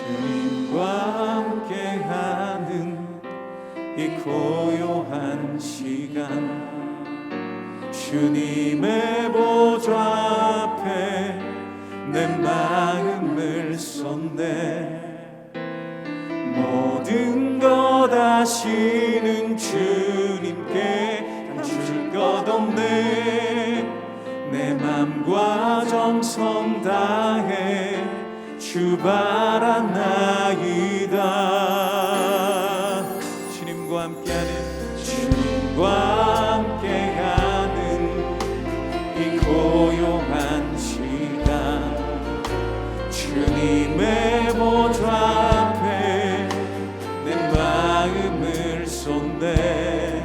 주님과 함께하는 이 고요한 시간, 주님의 보좌 앞에 내 마음을 쏟네. 모든 것 아시는 주님께 감출 것 없네. 내 맘과 정성 다해 주 바라나이다. 주님과 함께하는 이 고요한 시간, 주님의 보좌 앞에 내 마음을 쏟네.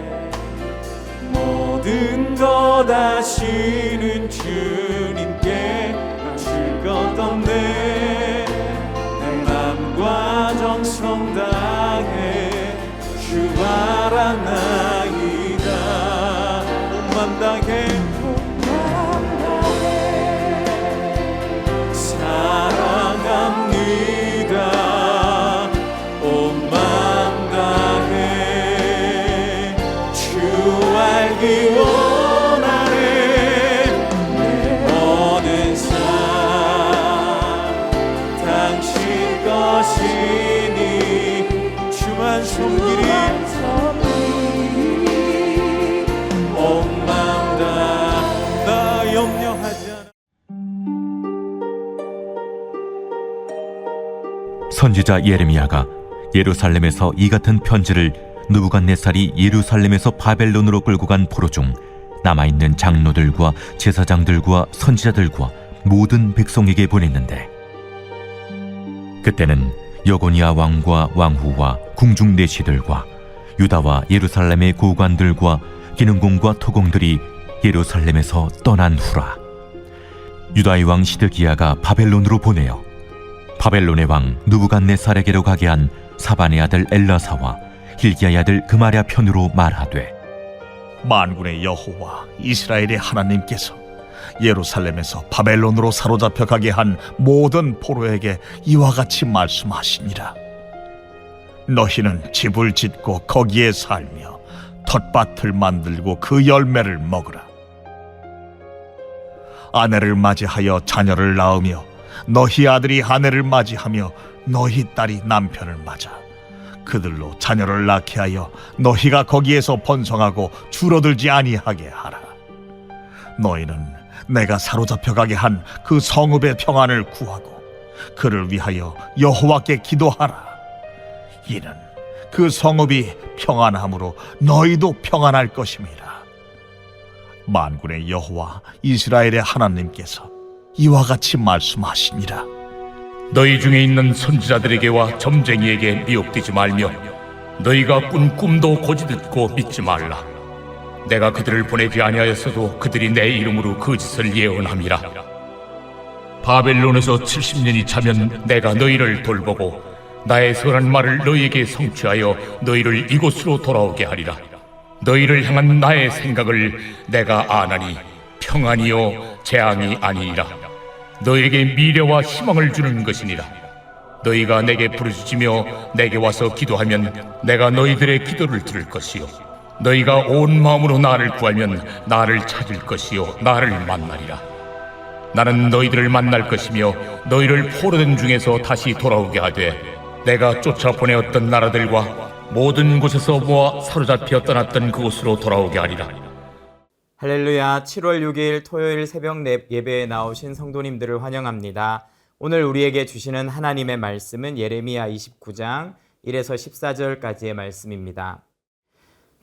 모든 것 아시는 주님께 감출 것 없네. 내 맘과 정성 다해 주 바라나이다. 온 맘 다해 사랑합니다. 온 맘 다해 주 알기 원하네. 내 모든 삶 당신 것이니 주만 섬기리. 온 맘 다 나 염려하지 않아. 선지자 예레미야가 예루살렘에서 이 같은 편지를 느부갓네살이 예루살렘에서 바벨론으로 끌고 간 포로 중 남아있는 장로들과 제사장들과 선지자들과 모든 백성에게 보냈는데, 그때는 여고니아 왕과 왕후와 궁중 내시들과 유다와 예루살렘의 고관들과 기능공과 토공들이 예루살렘에서 떠난 후라. 유다의 왕 시드기야가 바벨론으로 보내어 바벨론의 왕 느부갓네살에게로 가게 한 사반의 아들 엘라사와 hil기야의 아들 그마랴 편으로 말하되, 만군의 여호와 이스라엘의 하나님께서 예루살렘에서 바벨론으로 사로잡혀 가게 한 모든 포로에게 이와 같이 말씀하시니라. 너희는 집을 짓고 거기에 살며 텃밭을 만들고 그 열매를 먹으라. 아내를 맞이하여 자녀를 낳으며 너희 아들이 아내를 맞이하며 너희 딸이 남편을 맞아 그들로 자녀를 낳게 하여 너희가 거기에서 번성하고 줄어들지 아니하게 하라. 너희는 내가 사로잡혀 가게 한 그 성읍의 평안을 구하고 그를 위하여 여호와께 기도하라. 이는 그 성읍이 평안함으로 너희도 평안할 것임이라. 만군의 여호와 이스라엘의 하나님께서 이와 같이 말씀하시니라. 너희 중에 있는 선지자들에게와 점쟁이에게 미혹되지 말며 너희가 꾼 꿈도 고지 듣고 믿지 말라. 내가 그들을 보내지 아니하였어도 그들이 내 이름으로 그 짓을 예언함이라. 바벨론에서 70년이 차면 내가 너희를 돌보고 나의 선한 말을 너희에게 성취하여 너희를 이곳으로 돌아오게 하리라. 너희를 향한 나의 생각을 내가 아나니 평안이요 재앙이 아니니라. 너희에게 미래와 희망을 주는 것이니라. 너희가 내게 부르짖으며 내게 와서 기도하면 내가 너희들의 기도를 들을 것이요 너희가 온 마음으로 나를 구하면 나를 찾을 것이요 나를 만나리라. 나는 너희들을 만날 것이며 너희를 포로된 중에서 다시 돌아오게 하되 내가 쫓아보내었던 나라들과 모든 곳에서 모아 사로잡혀 떠났던 그곳으로 돌아오게 하리라. 할렐루야. 7월 6일 토요일 새벽 예배에 나오신 성도님들을 환영합니다. 오늘 우리에게 주시는 하나님의 말씀은 예레미야 29장 1에서 14절까지의 말씀입니다.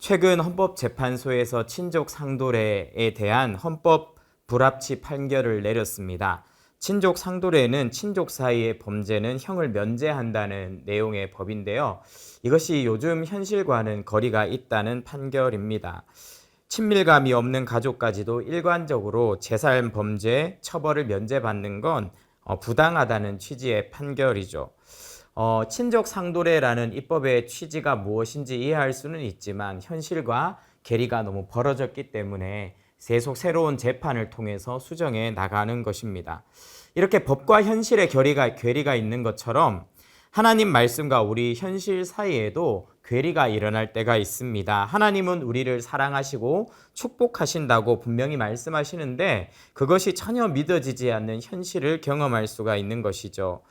최근 헌법재판소에서 친족 상도례에 대한 헌법 불합치 판결을 내렸습니다. 친족 상도례는 친족 사이의 범죄는 형을 면제한다는 내용의 법인데요. 이것이 요즘 현실과는 거리가 있다는 판결입니다. 친밀감이 없는 가족까지도 일관적으로 재산 범죄 처벌을 면제받는 건 부당하다는 취지의 판결이죠. 친족 상도례라는 입법의 취지가 무엇인지 이해할 수는 있지만 현실과 괴리가 너무 벌어졌기 때문에 계속 새로운 재판을 통해서 수정해 나가는 것입니다. 이렇게 법과 현실의 괴리가 있는 것처럼 하나님 말씀과 우리 현실 사이에도 괴리가 일어날 때가 있습니다. 하나님은 우리를 사랑하시고 축복하신다고 분명히 말씀하시는데 그것이 전혀 믿어지지 않는 현실을 경험할 수가 있는 것이죠.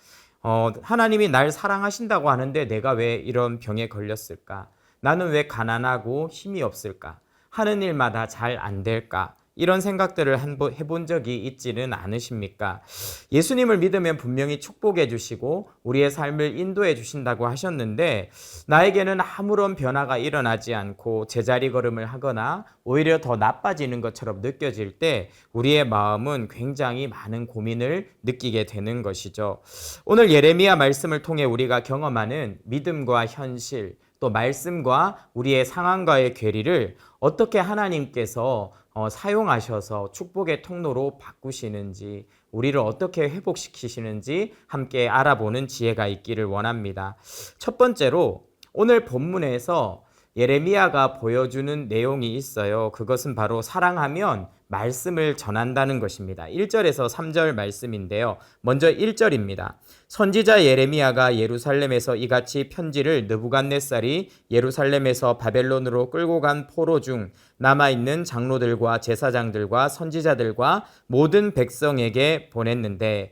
하나님이 날 사랑하신다고 하는데 내가 왜 이런 병에 걸렸을까? 나는 왜 가난하고 힘이 없을까? 하는 일마다 잘 안 될까? 이런 생각들을 해본 적이 있지는 않으십니까? 예수님을 믿으면 분명히 축복해 주시고 우리의 삶을 인도해 주신다고 하셨는데 나에게는 아무런 변화가 일어나지 않고 제자리 걸음을 하거나 오히려 더 나빠지는 것처럼 느껴질 때 우리의 마음은 굉장히 많은 고민을 느끼게 되는 것이죠. 오늘 예레미야 말씀을 통해 우리가 경험하는 믿음과 현실, 또 말씀과 우리의 상황과의 괴리를 어떻게 하나님께서 사용하셔서 축복의 통로로 바꾸시는지, 우리를 어떻게 회복시키시는지 함께 알아보는 지혜가 있기를 원합니다. 첫 번째로 오늘 본문에서 예레미야가 보여주는 내용이 있어요. 그것은 바로 사랑하면 말씀을 전한다는 것입니다. 1절에서 3절 말씀인데요. 먼저 1절입니다. 선지자 예레미야가 예루살렘에서 이같이 편지를 느부갓네살이 예루살렘에서 바벨론으로 끌고 간 포로 중 남아있는 장로들과 제사장들과 선지자들과 모든 백성에게 보냈는데,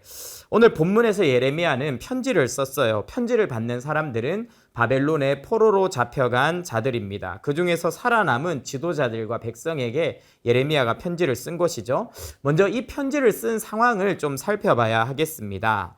오늘 본문에서 예레미야는 편지를 썼어요. 편지를 받는 사람들은 바벨론의 포로로 잡혀간 자들입니다. 그 중에서 살아남은 지도자들과 백성에게 예레미야가 편지를 쓴 것이죠. 먼저 이 편지를 쓴 상황을 좀 살펴봐야 하겠습니다.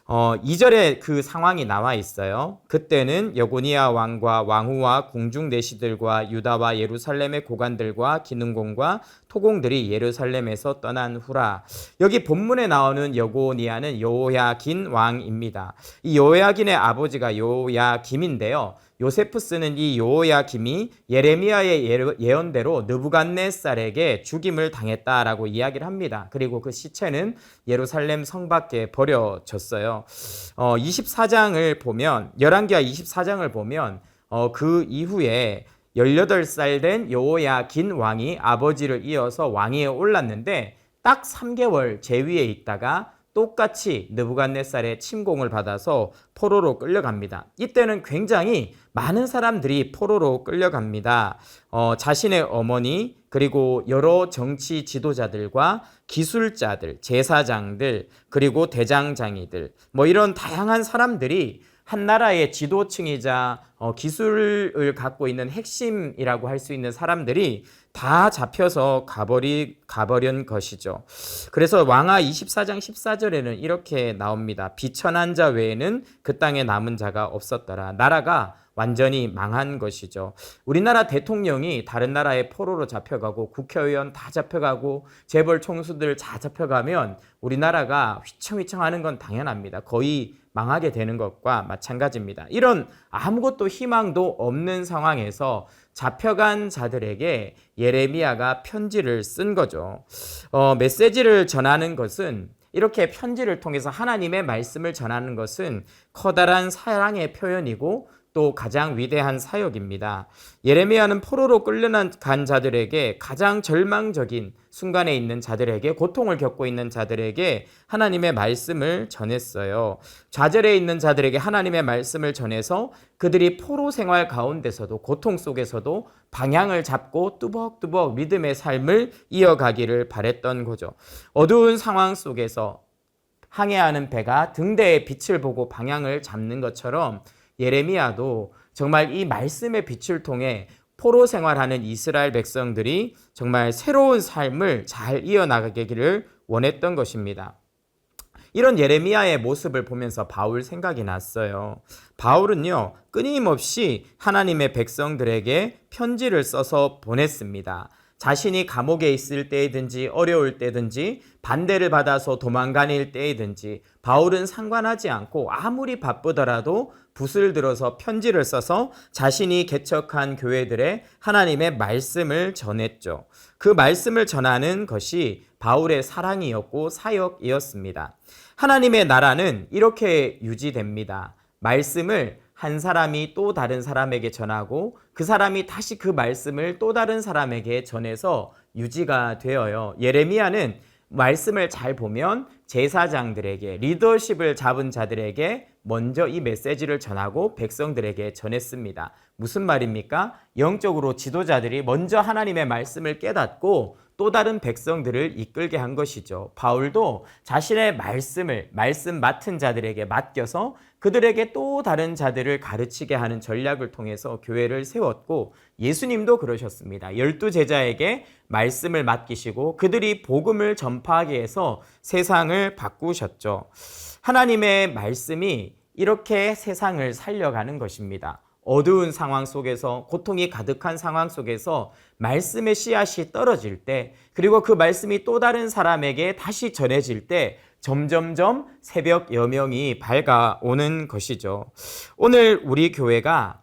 2절에 그 상황이 나와 있어요. 그때는 여고니아 왕과 왕후와 궁중 내시들과 유다와 예루살렘의 고관들과 기능공과 토공들이 예루살렘에서 떠난 후라. 여기 본문에 나오는 여고니아는 여호야긴 왕입니다. 이 여호야긴의 아버지가 여호야김인데요. 요세푸스는 이 여호야김이 예레미야의 예언대로 느부갓네살에게 죽임을 당했다라고 이야기를 합니다. 그리고 그 시체는 예루살렘 성 밖에 버려졌어요. 24장을 보면, 열왕기하 24장을 보면 그 이후에 18살 된 여호야긴 왕이 아버지를 이어서 왕위에 올랐는데 딱 3개월 재위에 있다가 똑같이 느부갓네살의 침공을 받아서 포로로 끌려갑니다. 이때는 굉장히 많은 사람들이 포로로 끌려갑니다. 자신의 어머니, 그리고 여러 정치 지도자들과 기술자들, 제사장들, 그리고 대장장이들, 이런 다양한 사람들이 한 나라의 지도층이자 기술을 갖고 있는 핵심이라고 할 수 있는 사람들이 다 잡혀서 가버린 것이죠. 그래서 왕하 24장 14절에는 이렇게 나옵니다. 비천한 자 외에는 그 땅에 남은 자가 없었더라. 나라가 완전히 망한 것이죠. 우리나라 대통령이 다른 나라에 포로로 잡혀가고 국회의원 다 잡혀가고 재벌 총수들 다 잡혀가면 우리나라가 휘청휘청하는 건 당연합니다. 거의 망하게 되는 것과 마찬가지입니다. 이런 아무것도 희망도 없는 상황에서 잡혀간 자들에게 예레미야가 편지를 쓴 거죠. 메시지를 전하는 것은, 이렇게 편지를 통해서 하나님의 말씀을 전하는 것은 커다란 사랑의 표현이고 또 가장 위대한 사역입니다. 예레미야는 포로로 끌려간 자들에게, 가장 절망적인 순간에 있는 자들에게, 고통을 겪고 있는 자들에게 하나님의 말씀을 전했어요. 좌절에 있는 자들에게 하나님의 말씀을 전해서 그들이 포로 생활 가운데서도, 고통 속에서도 방향을 잡고 뚜벅뚜벅 믿음의 삶을 이어가기를 바랬던 거죠. 어두운 상황 속에서 항해하는 배가 등대의 빛을 보고 방향을 잡는 것처럼 예레미야도 정말 이 말씀의 빛을 통해 포로 생활하는 이스라엘 백성들이 정말 새로운 삶을 잘 이어나가기를 원했던 것입니다. 이런 예레미야의 모습을 보면서 바울 생각이 났어요. 바울은요, 끊임없이 하나님의 백성들에게 편지를 써서 보냈습니다. 자신이 감옥에 있을 때이든지 어려울 때든지 반대를 받아서 도망가닐 때이든지 바울은 상관하지 않고 아무리 바쁘더라도 붓을 들어서 편지를 써서 자신이 개척한 교회들의 하나님의 말씀을 전했죠. 그 말씀을 전하는 것이 바울의 사랑이었고 사역이었습니다. 하나님의 나라는 이렇게 유지됩니다. 말씀을 한 사람이 또 다른 사람에게 전하고 그 사람이 다시 그 말씀을 또 다른 사람에게 전해서 유지가 되어요. 예레미야는 말씀을 잘 보면 제사장들에게, 리더십을 잡은 자들에게 먼저 이 메시지를 전하고 백성들에게 전했습니다. 무슨 말입니까? 영적으로 지도자들이 먼저 하나님의 말씀을 깨닫고 또 다른 백성들을 이끌게 한 것이죠. 바울도 자신의 말씀 맡은 자들에게 맡겨서 그들에게 또 다른 자들을 가르치게 하는 전략을 통해서 교회를 세웠고, 예수님도 그러셨습니다. 12제자에게 말씀을 맡기시고 그들이 복음을 전파하게 해서 세상을 바꾸셨죠. 하나님의 말씀이 이렇게 세상을 살려가는 것입니다. 어두운 상황 속에서, 고통이 가득한 상황 속에서 말씀의 씨앗이 떨어질 때, 그리고 그 말씀이 또 다른 사람에게 다시 전해질 때 점점점 새벽 여명이 밝아오는 것이죠. 오늘 우리 교회가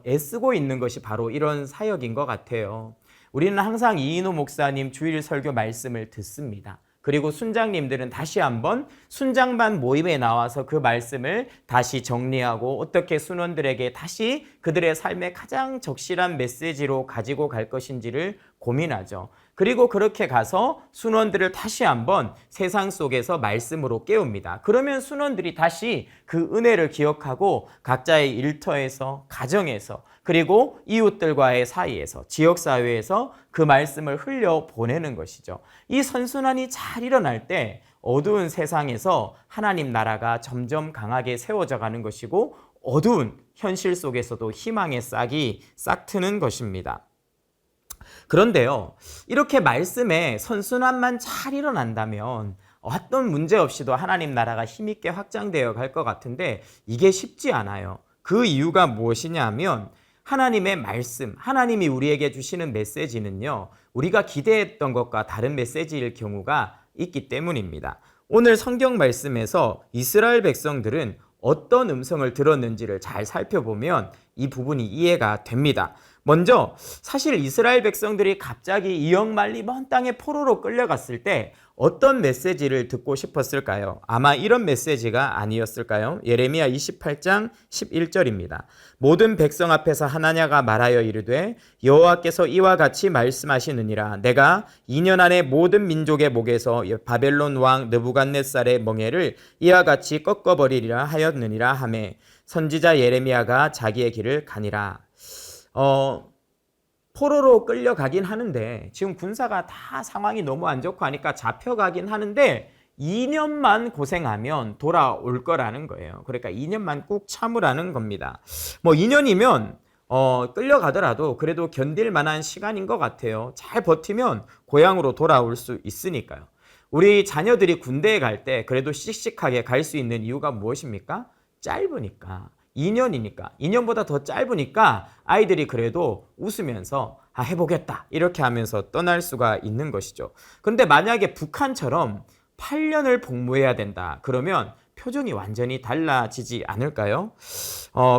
애쓰고 있는 것이 바로 이런 사역인 것 같아요. 우리는 항상 이인호 목사님 주일 설교 말씀을 듣습니다. 그리고 순장님들은 다시 한번 순장반 모임에 나와서 그 말씀을 다시 정리하고 어떻게 순원들에게 다시 그들의 삶에 가장 적실한 메시지로 가지고 갈 것인지를 고민하죠. 그리고 그렇게 가서 순원들을 다시 한번 세상 속에서 말씀으로 깨웁니다. 그러면 순원들이 다시 그 은혜를 기억하고 각자의 일터에서, 가정에서, 그리고 이웃들과의 사이에서, 지역사회에서 그 말씀을 흘려보내는 것이죠. 이 선순환이 잘 일어날 때 어두운 세상에서 하나님 나라가 점점 강하게 세워져 가는 것이고, 어두운 현실 속에서도 희망의 싹이 싹 트는 것입니다. 그런데요, 이렇게 말씀에 선순환만 잘 일어난다면 어떤 문제 없이도 하나님 나라가 힘있게 확장되어 갈 것 같은데 이게 쉽지 않아요. 그 이유가 무엇이냐 하면 하나님의 말씀, 하나님이 우리에게 주시는 메시지는요, 우리가 기대했던 것과 다른 메시지일 경우가 있기 때문입니다. 오늘 성경 말씀에서 이스라엘 백성들은 어떤 음성을 들었는지를 잘 살펴보면 이 부분이 이해가 됩니다. 먼저 사실 이스라엘 백성들이 갑자기 이역만리 먼 땅에 포로로 끌려갔을 때 어떤 메시지를 듣고 싶었을까요? 아마 이런 메시지가 아니었을까요? 예레미야 28장 11절입니다. 모든 백성 앞에서 하나냐가 말하여 이르되 여호와께서 이와 같이 말씀하시느니라. 내가 2년 안에 모든 민족의 목에서 바벨론 왕 느부갓네살의 멍에를 이와 같이 꺾어버리리라 하였느니라 하매 선지자 예레미야가 자기의 길을 가니라. 포로로 끌려가긴 하는데 지금 군사가 다 상황이 너무 안 좋고 하니까 잡혀가긴 하는데 2년만 고생하면 돌아올 거라는 거예요. 그러니까 2년만 꾹 참으라는 겁니다. 2년이면 끌려가더라도 그래도 견딜 만한 시간인 것 같아요. 잘 버티면 고향으로 돌아올 수 있으니까요. 우리 자녀들이 군대에 갈 때 그래도 씩씩하게 갈 수 있는 이유가 무엇입니까? 짧으니까. 2년이니까, 2년보다 더 짧으니까 아이들이 그래도 웃으면서 해보겠다 이렇게 하면서 떠날 수가 있는 것이죠. 그런데 만약에 북한처럼 8년을 복무해야 된다 그러면 표정이 완전히 달라지지 않을까요?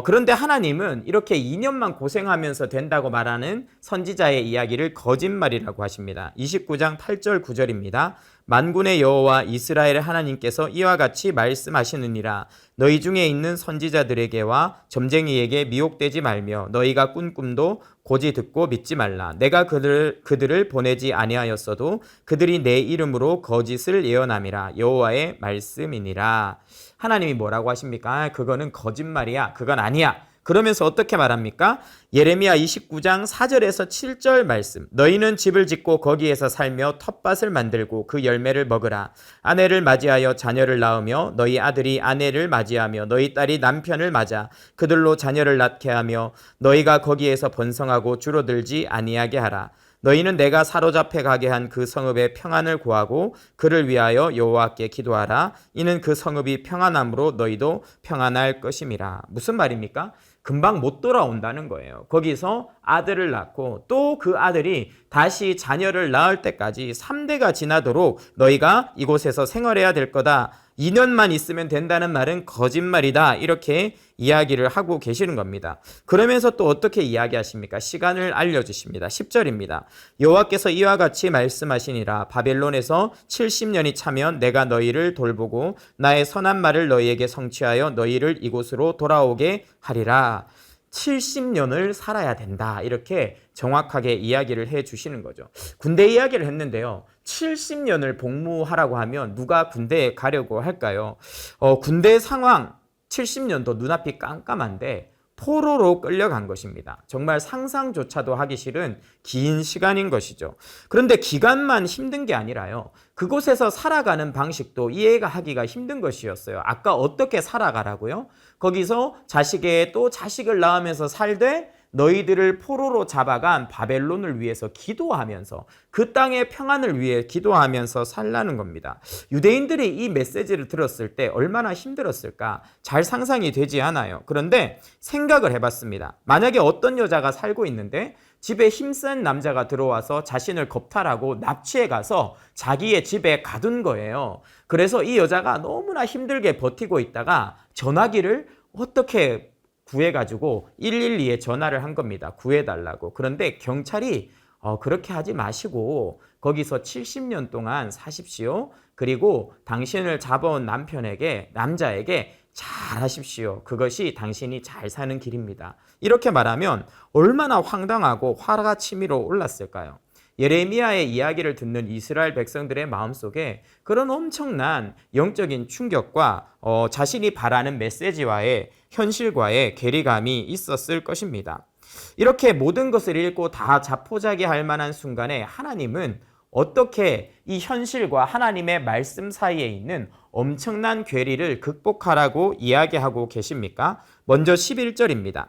그런데 하나님은 이렇게 2년만 고생하면서 된다고 말하는 선지자의 이야기를 거짓말이라고 하십니다. 29장 8절 9절입니다. 만군의 여호와 이스라엘의 하나님께서 이와 같이 말씀하시느니라. 너희 중에 있는 선지자들에게와 점쟁이에게 미혹되지 말며 너희가 꾼 꿈도 고지 듣고 믿지 말라. 내가 그들을 보내지 아니하였어도 그들이 내 이름으로 거짓을 예언함이라. 여호와의 말씀이니라. 하나님이 뭐라고 하십니까? 그거는 거짓말이야. 그건 아니야. 그러면서 어떻게 말합니까? 예레미야 29장 4절에서 7절 말씀. 너희는 집을 짓고 거기에서 살며 텃밭을 만들고 그 열매를 먹으라. 아내를 맞이하여 자녀를 낳으며 너희 아들이 아내를 맞이하며 너희 딸이 남편을 맞아 그들로 자녀를 낳게 하며 너희가 거기에서 번성하고 줄어들지 아니하게 하라. 너희는 내가 사로잡혀 가게 한 그 성읍의 평안을 구하고 그를 위하여 여호와께 기도하라. 이는 그 성읍이 평안함으로 너희도 평안할 것임이라. 무슨 말입니까? 금방 못 돌아온다는 거예요. 거기서 아들을 낳고 또 그 아들이 다시 자녀를 낳을 때까지 3대가 지나도록 너희가 이곳에서 생활해야 될 거다. 2년만 있으면 된다는 말은 거짓말이다. 이렇게 이야기를 하고 계시는 겁니다. 그러면서 또 어떻게 이야기하십니까? 시간을 알려주십니다. 10절입니다. 여호와께서 이와 같이 말씀하시니라. 바벨론에서 70년이 차면 내가 너희를 돌보고 나의 선한 말을 너희에게 성취하여 너희를 이곳으로 돌아오게 하리라. 70년을 살아야 된다. 이렇게 정확하게 이야기를 해 주시는 거죠. 군대 이야기를 했는데요. 70년을 복무하라고 하면 누가 군대에 가려고 할까요? 군대 상황, 70년도 눈앞이 깜깜한데 포로로 끌려간 것입니다. 정말 상상조차도 하기 싫은 긴 시간인 것이죠. 그런데 기간만 힘든 게 아니라요. 그곳에서 살아가는 방식도 이해가 하기가 힘든 것이었어요. 아까 어떻게 살아가라고요? 거기서 자식에 또 자식을 낳으면서 살되 너희들을 포로로 잡아간 바벨론을 위해서 기도하면서 그 땅의 평안을 위해 기도하면서 살라는 겁니다. 유대인들이 이 메시지를 들었을 때 얼마나 힘들었을까? 잘 상상이 되지 않아요. 그런데 생각을 해봤습니다. 만약에 어떤 여자가 살고 있는데 집에 힘센 남자가 들어와서 자신을 겁탈하고 납치해 가서 자기의 집에 가둔 거예요. 그래서 이 여자가 너무나 힘들게 버티고 있다가 전화기를 어떻게 구해가지고 112에 전화를 한 겁니다. 구해달라고. 그런데 경찰이 그렇게 하지 마시고 거기서 70년 동안 사십시오. 그리고 당신을 잡아온 남자에게 잘 하십시오. 그것이 당신이 잘 사는 길입니다. 이렇게 말하면 얼마나 황당하고 화가 치밀어 올랐을까요? 예레미야의 이야기를 듣는 이스라엘 백성들의 마음속에 그런 엄청난 영적인 충격과 자신이 바라는 메시지와의 현실과의 괴리감이 있었을 것입니다. 이렇게 모든 것을 읽고 다 자포자기할 만한 순간에 하나님은 어떻게 이 현실과 하나님의 말씀 사이에 있는 엄청난 괴리를 극복하라고 이야기하고 계십니까? 먼저 11절입니다.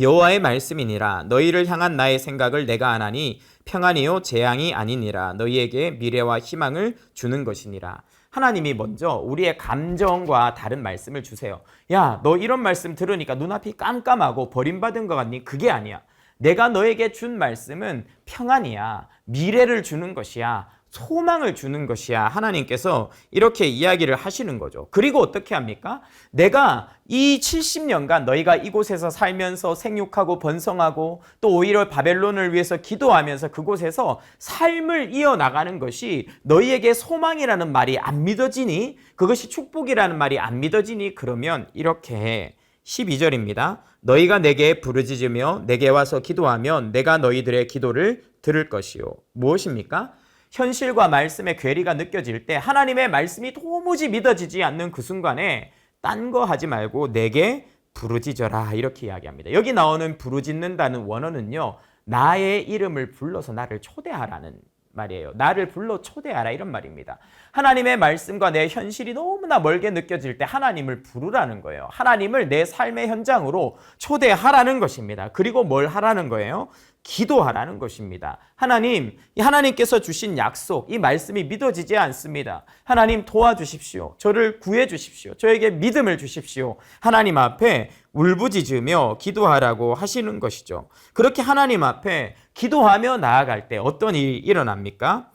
여호와의 말씀이니라 너희를 향한 나의 생각을 내가 아나니 평안이요 재앙이 아니니라 너희에게 미래와 희망을 주는 것이니라. 하나님이 먼저 우리의 감정과 다른 말씀을 주세요. 야, 너 이런 말씀 들으니까 눈앞이 깜깜하고 버림받은 것 같니? 그게 아니야. 내가 너에게 준 말씀은 평안이야. 미래를 주는 것이야. 소망을 주는 것이야. 하나님께서 이렇게 이야기를 하시는 거죠. 그리고 어떻게 합니까? 내가 이 70년간 너희가 이곳에서 살면서 생육하고 번성하고 또 오히려 바벨론을 위해서 기도하면서 그곳에서 삶을 이어나가는 것이 너희에게 소망이라는 말이 안 믿어지니? 그것이 축복이라는 말이 안 믿어지니? 그러면 이렇게 해. 12절입니다. 너희가 내게 부르짖으며 내게 와서 기도하면 내가 너희들의 기도를 들을 것이요. 무엇입니까? 현실과 말씀의 괴리가 느껴질 때 하나님의 말씀이 도무지 믿어지지 않는 그 순간에 딴 거 하지 말고 내게 부르짖어라 이렇게 이야기합니다. 여기 나오는 부르짖는다는 원어는요. 나의 이름을 불러서 나를 초대하라는 말이에요. 나를 불러 초대하라 이런 말입니다. 하나님의 말씀과 내 현실이 너무나 멀게 느껴질 때 하나님을 부르라는 거예요. 하나님을 내 삶의 현장으로 초대하라는 것입니다. 그리고 뭘 하라는 거예요? 기도하라는 것입니다. 하나님께서 주신 약속, 이 말씀이 믿어지지 않습니다. 하나님 도와주십시오. 저를 구해주십시오. 저에게 믿음을 주십시오. 하나님 앞에 울부짖으며 기도하라고 하시는 것이죠. 그렇게 하나님 앞에 기도하며 나아갈 때 어떤 일이 일어납니까?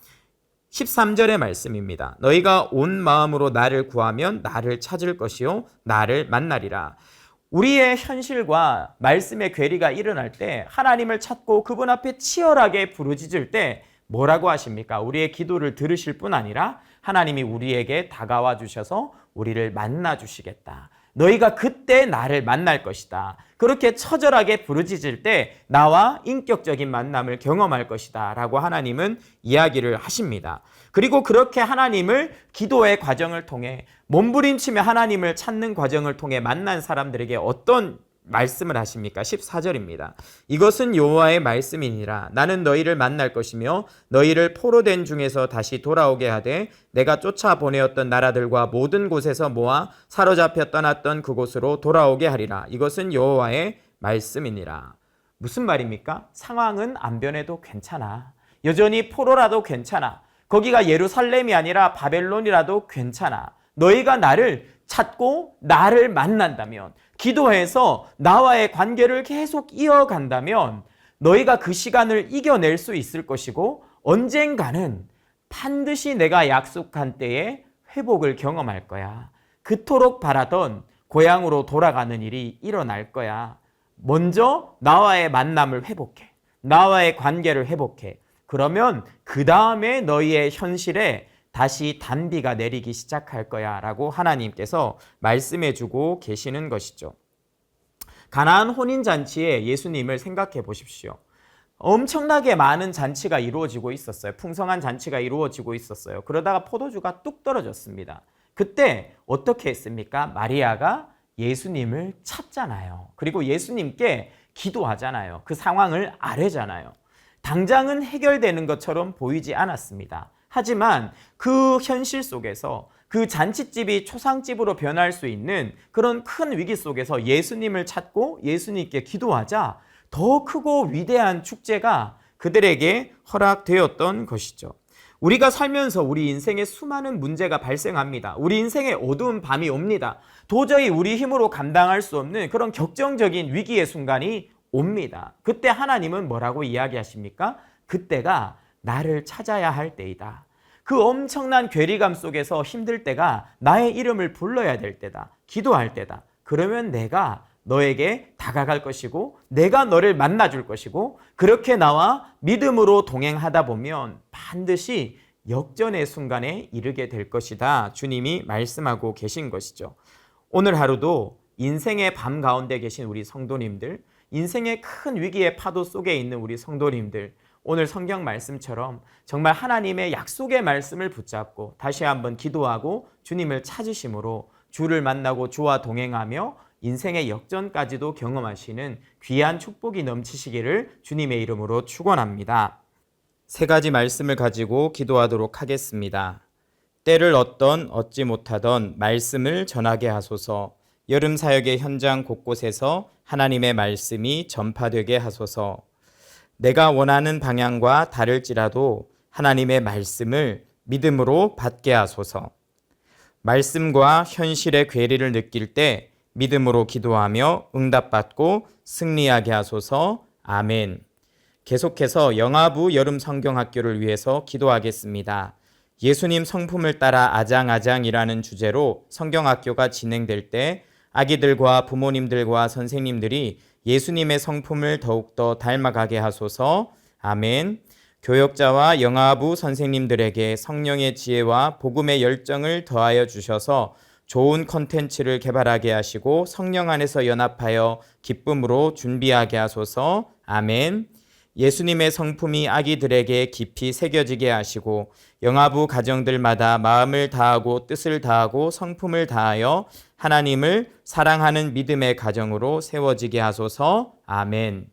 13절의 말씀입니다. 너희가 온 마음으로 나를 구하면 나를 찾을 것이요 나를 만나리라. 우리의 현실과 말씀의 괴리가 일어날 때 하나님을 찾고 그분 앞에 치열하게 부르짖을 때 뭐라고 하십니까? 우리의 기도를 들으실 뿐 아니라 하나님이 우리에게 다가와 주셔서 우리를 만나 주시겠다. 너희가 그때 나를 만날 것이다. 그렇게 처절하게 부르짖을 때 나와 인격적인 만남을 경험할 것이다 라고 하나님은 이야기를 하십니다. 그리고 그렇게 하나님을 기도의 과정을 통해 몸부림치며 하나님을 찾는 과정을 통해 만난 사람들에게 어떤 말씀을 하십니까? 14절입니다. 이것은 여호와의 말씀이니라. 나는 너희를 만날 것이며 너희를 포로된 중에서 다시 돌아오게 하되 내가 쫓아보내었던 나라들과 모든 곳에서 모아 사로잡혀 떠났던 그곳으로 돌아오게 하리라. 이것은 여호와의 말씀이니라. 무슨 말입니까? 상황은 안 변해도 괜찮아. 여전히 포로라도 괜찮아. 거기가 예루살렘이 아니라 바벨론이라도 괜찮아. 너희가 나를 찾고 나를 만난다면, 기도해서 나와의 관계를 계속 이어간다면 너희가 그 시간을 이겨낼 수 있을 것이고 언젠가는 반드시 내가 약속한 때에 회복을 경험할 거야. 그토록 바라던 고향으로 돌아가는 일이 일어날 거야. 먼저 나와의 만남을 회복해. 나와의 관계를 회복해. 그러면 그 다음에 너희의 현실에 다시 단비가 내리기 시작할 거야 라고 하나님께서 말씀해 주고 계시는 것이죠. 가나안 혼인잔치에 예수님을 생각해 보십시오. 엄청나게 많은 잔치가 이루어지고 있었어요. 풍성한 잔치가 이루어지고 있었어요. 그러다가 포도주가 뚝 떨어졌습니다. 그때 어떻게 했습니까? 마리아가 예수님을 찾잖아요. 그리고 예수님께 기도하잖아요. 그 상황을 아뢰잖아요. 당장은 해결되는 것처럼 보이지 않았습니다. 하지만 그 현실 속에서 그 잔칫집이 초상집으로 변할 수 있는 그런 큰 위기 속에서 예수님을 찾고 예수님께 기도하자 더 크고 위대한 축제가 그들에게 허락되었던 것이죠. 우리가 살면서 우리 인생에 수많은 문제가 발생합니다. 우리 인생에 어두운 밤이 옵니다. 도저히 우리 힘으로 감당할 수 없는 그런 격정적인 위기의 순간이 옵니다. 그때 하나님은 뭐라고 이야기하십니까? 그때가 나를 찾아야 할 때이다. 그 엄청난 괴리감 속에서 힘들 때가 나의 이름을 불러야 될 때다. 기도할 때다. 그러면 내가 너에게 다가갈 것이고 내가 너를 만나줄 것이고 그렇게 나와 믿음으로 동행하다 보면 반드시 역전의 순간에 이르게 될 것이다. 주님이 말씀하고 계신 것이죠. 오늘 하루도 인생의 밤 가운데 계신 우리 성도님들, 인생의 큰 위기의 파도 속에 있는 우리 성도님들, 오늘 성경 말씀처럼 정말 하나님의 약속의 말씀을 붙잡고 다시 한번 기도하고 주님을 찾으심으로 주를 만나고 주와 동행하며 인생의 역전까지도 경험하시는 귀한 축복이 넘치시기를 주님의 이름으로 축원합니다. 세 가지 말씀을 가지고 기도하도록 하겠습니다. 때를 얻지 못하던 말씀을 전하게 하소서. 여름 사역의 현장 곳곳에서 하나님의 말씀이 전파되게 하소서. 내가 원하는 방향과 다를지라도 하나님의 말씀을 믿음으로 받게 하소서. 말씀과 현실의 괴리를 느낄 때 믿음으로 기도하며 응답받고 승리하게 하소서. 아멘. 계속해서 영아부 여름 성경학교를 위해서 기도하겠습니다. 예수님 성품을 따라 아장아장이라는 주제로 성경학교가 진행될 때 아기들과 부모님들과 선생님들이 예수님의 성품을 더욱더 닮아가게 하소서. 아멘. 교역자와 영아부 선생님들에게 성령의 지혜와 복음의 열정을 더하여 주셔서 좋은 컨텐츠를 개발하게 하시고 성령 안에서 연합하여 기쁨으로 준비하게 하소서. 아멘. 예수님의 성품이 아기들에게 깊이 새겨지게 하시고 영아부 가정들마다 마음을 다하고 뜻을 다하고 성품을 다하여 하나님을 사랑하는 믿음의 가정으로 세워지게 하소서. 아멘.